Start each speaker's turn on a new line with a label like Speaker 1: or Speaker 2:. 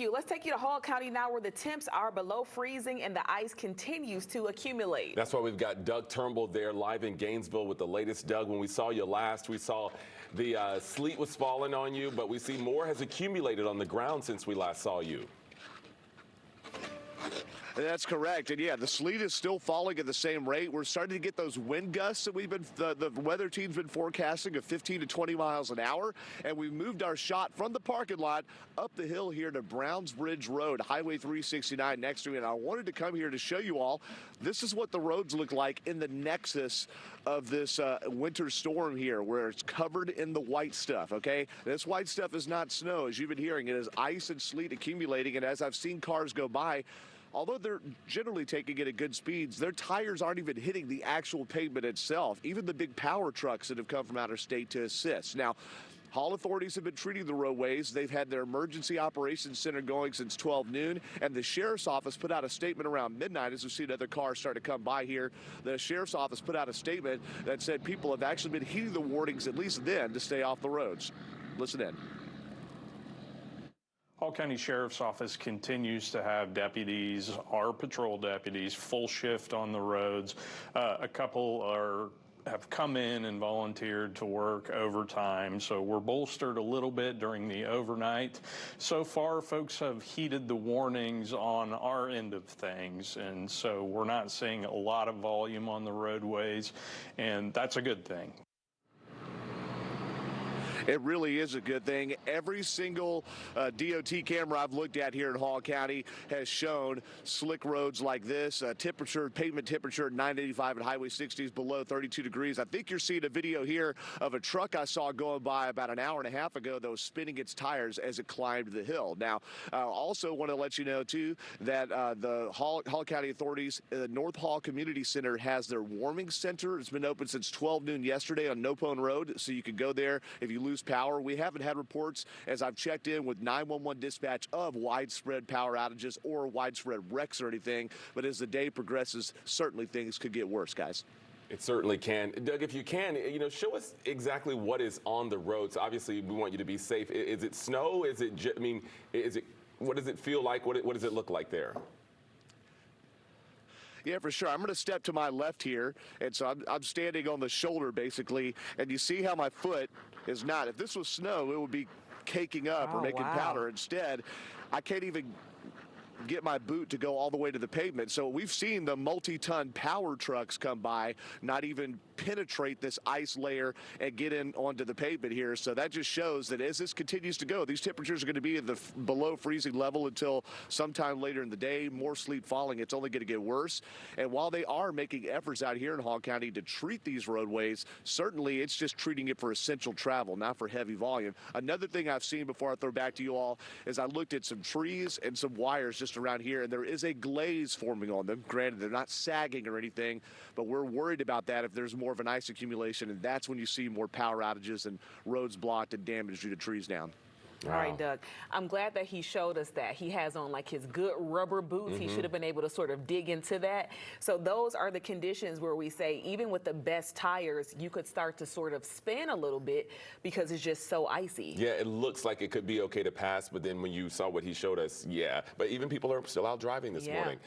Speaker 1: Let's take you to Hall County now, where the temps are below freezing and the ice continues to accumulate.
Speaker 2: That's why we've got Doug Turnbull there live in Gainesville with the latest. Doug, when we saw you last, we saw the sleet was falling on you, but we see more has accumulated on the ground since we last saw you.
Speaker 3: That's correct. And yeah, the sleet is still falling at the same rate. We're starting to get those wind gusts that the weather team's been forecasting of 15 to 20 miles an hour. And we moved our shot from the parking lot up the hill here to Browns Bridge Road, Highway 369 next to me. And I wanted to come here to show you all, this is what the roads look like in the nexus of this winter storm here, where it's covered in the white stuff, okay? This white stuff is not snow, as you've been hearing. It is ice and sleet accumulating. And as I've seen cars go by, although they're generally taking it at good speeds, their tires aren't even hitting the actual pavement itself, even the big power trucks that have come from outer state to assist. Now, Hall authorities have been treating the roadways. They've had their emergency operations center going since 12 noon, and the sheriff's office put out a statement around midnight as we've seen other cars start to come by here. The sheriff's office put out a statement that said people have actually been heeding the warnings, at least then, to stay off the roads. Listen in.
Speaker 4: Hall County Sheriff's Office continues to have deputies, our patrol deputies, full shift on the roads. A couple have come in and volunteered to work overtime, so we're bolstered a little bit during the overnight. So far, folks have heeded the warnings on our end of things, and so we're not seeing a lot of volume on the roadways, and that's a good thing.
Speaker 3: It really is a good thing. Every single DOT camera I've looked at here in Hall County has shown slick roads like this. Pavement temperature at 985 and Highway 60 is below 32 degrees. I think you're seeing a video here of a truck I saw going by about an hour and a half ago that was spinning its tires as it climbed the hill. Now, I also want to let you know, too, that the Hall County authorities, the North Hall Community Center has their warming center. It's been open since 12 noon yesterday on Nopone Road, so you can go there if you lose power. We haven't had reports, as I've checked in with 911 dispatch, of widespread power outages or widespread wrecks or anything, but as the day progresses, certainly things could get worse, guys.
Speaker 2: It certainly can. Doug, if you can, show us exactly what is on the roads. Obviously, we want you to be safe. Is it snow? Is it, what does it feel like? What does it look like there?
Speaker 3: Yeah, for sure. I'm going to step to my left here, and so I'm standing on the shoulder, basically, and you see how my foot is not. If this was snow, it would be caking up or making powder. Instead, I can't even get my boot to go all the way to the pavement. So we've seen the multi-ton power trucks come by, not even penetrate this ice layer and get in onto the pavement here. So that just shows that as this continues to go, these temperatures are going to be at the below freezing level until sometime later in the day. More sleet falling, it's only going to get worse. And while they are making efforts out here in Hall County to treat these roadways, certainly it's just treating it for essential travel, not for heavy volume. Another thing I've seen before I throw back to you all is I looked at some trees and some wires just around here, and there is a glaze forming on them. Granted, they're not sagging or anything, but we're worried about that if there's more of an ice accumulation, and that's when you see more power outages and roads blocked and damage due to trees down.
Speaker 1: Wow. All right, Doug, I'm glad that he showed us that. He has on like his good rubber boots. He should have been able to sort of dig into that. So those are the conditions where we say even with the best tires, you could start to sort of spin a little bit because it's just so icy.
Speaker 2: Yeah, it looks like it could be okay to pass, but then when you saw what he showed us, yeah. But even people are still out driving this morning.